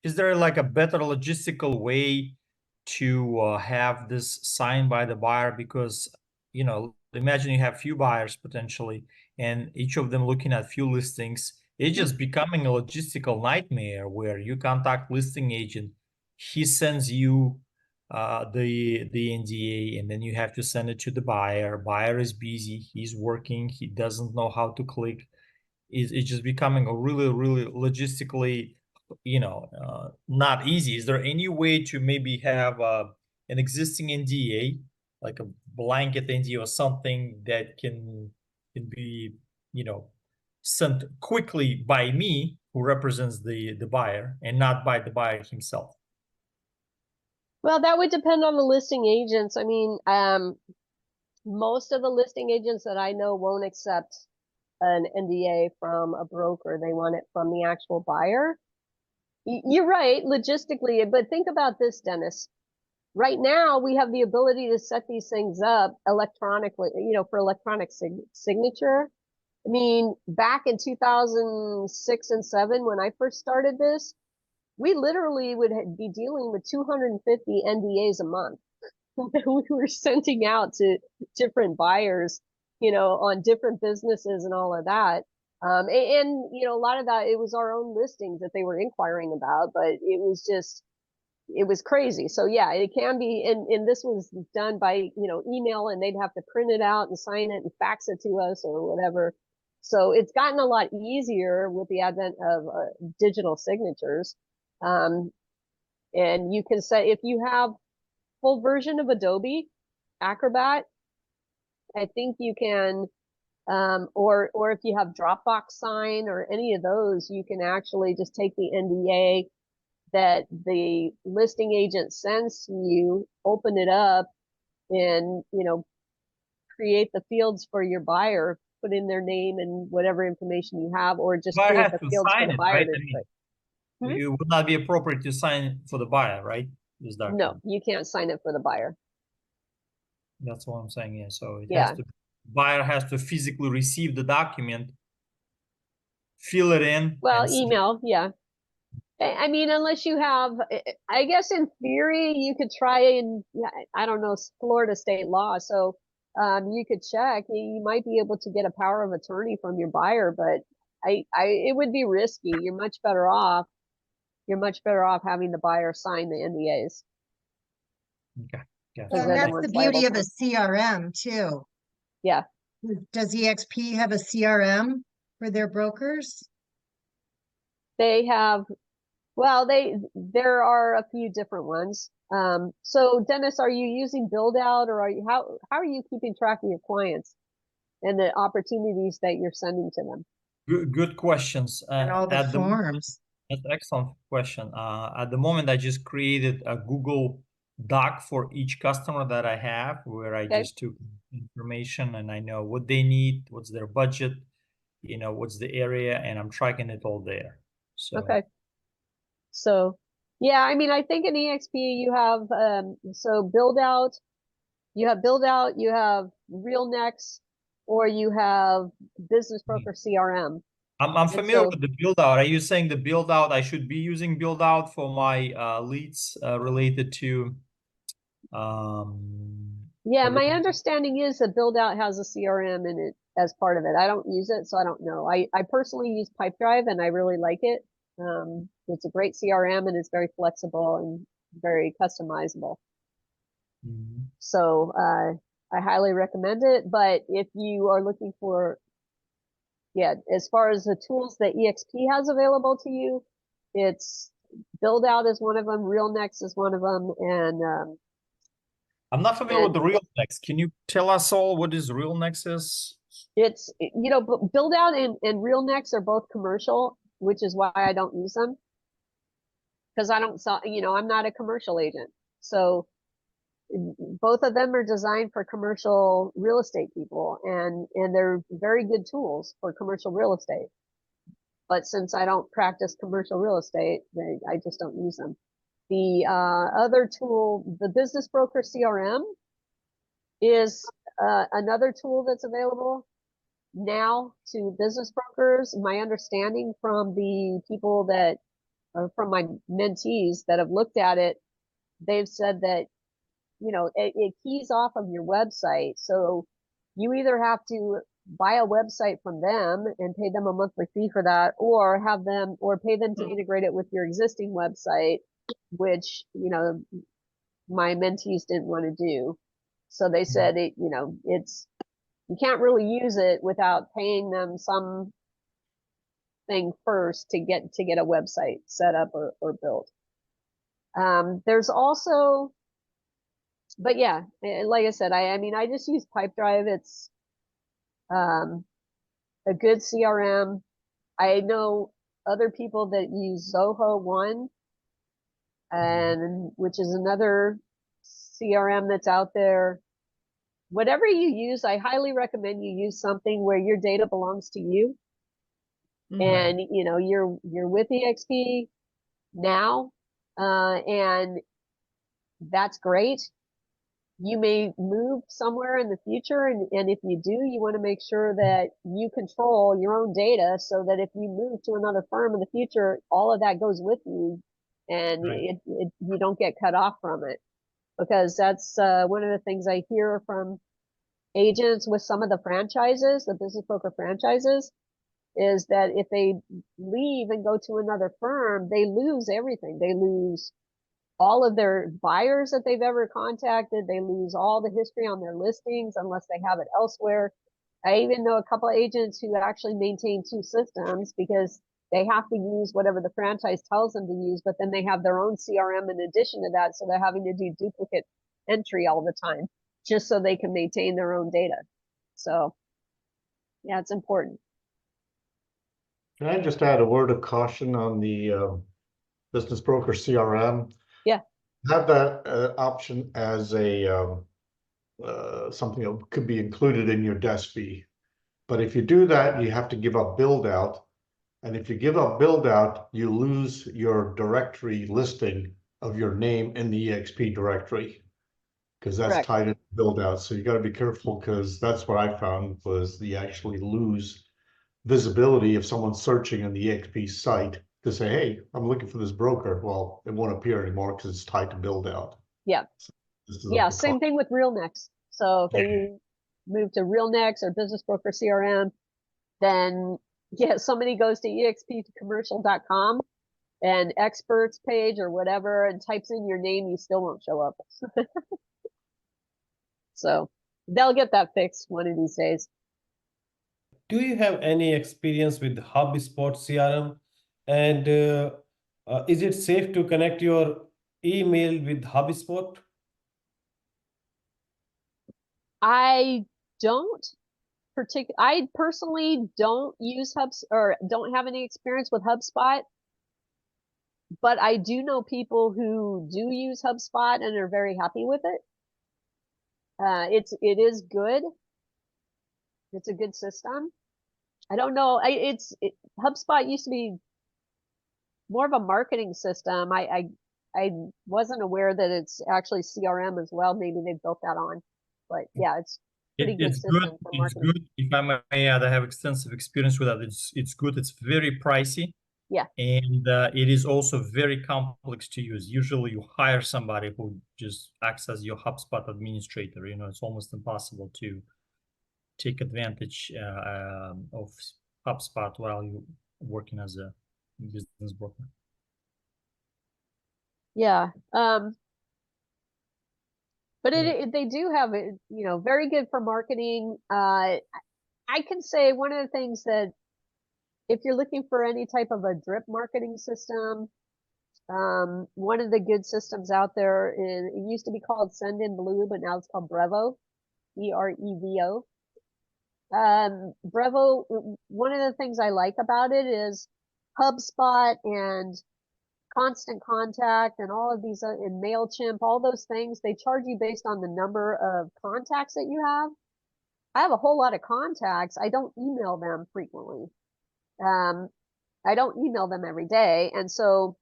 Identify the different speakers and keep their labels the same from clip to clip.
Speaker 1: Is there like a better logistical way to have this signed by the buyer? Because, imagine you have few buyers potentially, and each of them looking at few listings. It's just becoming a logistical nightmare where you contact listing agent, he sends you the NDA, and then you have to send it to the buyer. Buyer is busy, he's working, he doesn't know how to click. It's just becoming a really, really logistically, not easy. Is there any way to maybe have an existing NDA, like a blanket NDA or something that can be, sent quickly by me, who represents the buyer, and not by the buyer himself?
Speaker 2: Well, that would depend on the listing agents. I mean, most of the listing agents that I know won't accept an NDA from a broker. They want it from the actual buyer. You're right, logistically, but think about this, Dennis. Right now, we have the ability to set these things up electronically, for electronic signature. I mean, back in 2006 and 7, when I first started this, we literally would be dealing with 250 NDAs a month that we were sending out to different buyers, on different businesses and all of that. A lot of that, it was our own listings that they were inquiring about, but it was crazy. So yeah, it can be, and this was done by, email, and they'd have to print it out and sign it and fax it to us or whatever. So it's gotten a lot easier with the advent of digital signatures. And you can say, if you have full version of Adobe Acrobat, I think you can, or if you have Dropbox Sign or any of those, you can actually just take the NDA that the listing agent sends to you, open it up, and create the fields for your buyer, put in their name and whatever information you have, or just
Speaker 1: Buyer
Speaker 2: create
Speaker 1: has
Speaker 2: the
Speaker 1: to
Speaker 2: fields for
Speaker 1: sign
Speaker 2: the
Speaker 1: it,
Speaker 2: buyer
Speaker 1: right?
Speaker 2: to
Speaker 1: I mean,
Speaker 2: put.
Speaker 1: it would not be appropriate to sign for the buyer, right? This
Speaker 2: No,
Speaker 1: document.
Speaker 2: you can't sign it for the buyer.
Speaker 1: That's what I'm saying. Yeah. So it has
Speaker 2: Yeah.
Speaker 1: to, buyer has to physically receive the document, fill it in,
Speaker 2: Well,
Speaker 1: and send.
Speaker 2: email, yeah. I mean, unless you have, I guess in theory, you could try and, I don't know, Florida state law. So you could check. You might be able to get a power of attorney from your buyer, but it would be risky. You're much better off. You're much better off having the buyer sign the NDAs.
Speaker 1: Okay. Gotcha.
Speaker 2: Because
Speaker 3: Well, and
Speaker 2: they're the
Speaker 3: that's the
Speaker 2: ones
Speaker 3: beauty
Speaker 2: liable
Speaker 3: of
Speaker 2: for.
Speaker 3: a CRM too.
Speaker 2: Yeah.
Speaker 3: Does EXP have a CRM for their brokers?
Speaker 2: They have, well, there are a few different ones. So Dennis, are you using Build Out, or how are you keeping track of your clients and the opportunities that you're sending to them?
Speaker 1: Good questions.
Speaker 3: And all the forms.
Speaker 1: That's an excellent question. At the moment, I just created a Google Doc for each customer that I have, where I
Speaker 2: Okay.
Speaker 1: just took information and I know what they need, what's their budget, what's the area, and I'm tracking it all there. So
Speaker 2: Okay. So, yeah, I mean, I think in EXP you have, so you have RealNex, or you have Business Broker CRM.
Speaker 1: I'm
Speaker 2: And
Speaker 1: familiar
Speaker 2: so,
Speaker 1: with the build out. Are you saying the build out, I should be using build out for my leads related to
Speaker 2: yeah, my
Speaker 1: everything?
Speaker 2: understanding is that Build Out has a CRM in it as part of it. I don't use it, so I don't know. I personally use Pipedrive, and I really like it. It's a great CRM, and it's very flexible and very customizable.
Speaker 1: Mhm.
Speaker 2: So I highly recommend it. But if you are looking for, yeah, as far as the tools that EXP has available to you, it's Build Out is one of them, RealNex is one of them, and
Speaker 1: I'm not familiar with the RealNex. Can you tell us all what is RealNex is?
Speaker 2: it's, Build Out and RealNex are both commercial, which is why I don't use them, because I don't sell, I'm not a commercial agent. So both of them are designed for commercial real estate people, and they're very good tools for commercial real estate. But since I don't practice commercial real estate, I just don't use them. The other tool, the Business Broker CRM, is another tool that's available now to business brokers. My understanding from the people that or from my mentees that have looked at it, they've said that, it keys off of your website. So you either have to buy a website from them and pay them a monthly fee for that, or pay them to integrate it with your existing website, which, my mentees didn't want to do. So they said you can't really use it without paying them some thing first to get a website set up or built. There's also, but yeah, like I said, I mean, I just use Pipedrive. It's a good CRM. I know other people that use Zoho One, and which is another CRM that's out there. Whatever you use, I highly recommend you use something where your data belongs to you. And you're with EXP now, and that's great. You may move somewhere in the future, and if you do, you want to make sure that you control your own data, so that if you move to another firm in the future, all of that goes with you, and you don't get cut off from it. Because that's one of the things I hear from agents with some of the franchises, the business broker franchises, is that if they leave and go to another firm, they lose everything. They lose all of their buyers that they've ever contacted. They lose all the history on their listings unless they have it elsewhere. I even know a couple of agents who actually maintain two systems because they have to use whatever the franchise tells them to use, but then they have their own CRM in addition to that. So they're having to do duplicate entry all the time just so they can maintain their own data. So yeah, it's important.
Speaker 4: Can I just add a word of caution on the business broker CRM?
Speaker 2: Yeah.
Speaker 4: Have that option as a something that could be included in your desk fee. But if you do that, you have to give up build out. And if you give up build out, you lose your directory listing of your name in the EXP directory, because that's
Speaker 2: Correct.
Speaker 4: tied into build out. So you got to be careful, because that's what I found was you actually lose visibility if someone's searching on the EXP site to say, hey, I'm looking for this broker. Well, it won't appear anymore because it's tied to build out.
Speaker 2: Yeah.
Speaker 4: So
Speaker 2: Yeah, same thing with RealNex. So if they move to RealNex or business broker CRM, then somebody goes to expcommercial.com and experts page or whatever and types in your name, you still won't show up. So they'll get that fixed one of these days.
Speaker 5: Do you have any experience with HubSpot CRM? And is it safe to connect your email with HubSpot?
Speaker 2: I personally don't use don't have any experience with HubSpot, but I do know people who do use HubSpot and are very happy with it. It is good. It's a good system. I don't know. HubSpot used to be more of a marketing system. I wasn't aware that it's actually CRM as well. Maybe they built that on, but yeah, it's pretty good
Speaker 1: It's
Speaker 2: system
Speaker 1: good.
Speaker 2: for
Speaker 1: It's
Speaker 2: marketing.
Speaker 1: good. If I may add, I have extensive experience with that. It's good. It's very pricey.
Speaker 2: Yeah.
Speaker 1: And it is also very complex to use. Usually you hire somebody who just acts as your HubSpot administrator. It's almost impossible to take advantage of HubSpot while you're working as a business broker.
Speaker 2: Yeah. But they do have it, very good for marketing. I can say one of the things that if you're looking for any type of a drip marketing system, one of the good systems out there is, it used to be called Send in Blue, but now it's called Brevo, Brevo. Brevo, one of the things I like about it is HubSpot and Constant Contact and all of these in MailChimp, all those things, they charge you based on the number of contacts that you have. I have a whole lot of contacts. I don't email them frequently. I don't email them every day. And so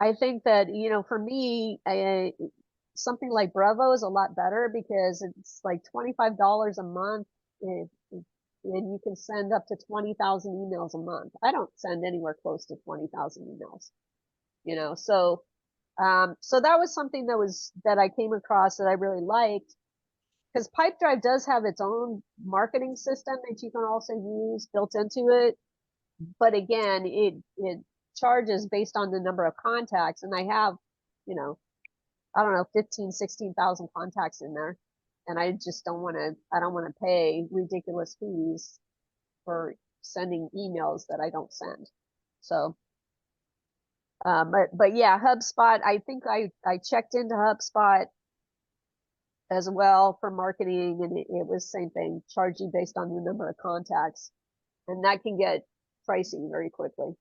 Speaker 2: I think that, for me, something like Brevo is a lot better because it's like $25 a month. and you can send up to 20,000 emails a month. I don't send anywhere close to 20,000 emails, you know, so that was something that I came across that I really liked, because Pipedrive does have its own marketing system that you can also use built into it. But again, it charges based on the number of contacts, and I have, you know, I don't know, 15, 16,000 contacts in there. And I just don't want to pay ridiculous fees for sending emails that I don't send. So, but yeah, HubSpot, I think I checked into HubSpot as well for marketing, and it was the same thing, charge you based on the number of contacts. And that can get pricey very quickly.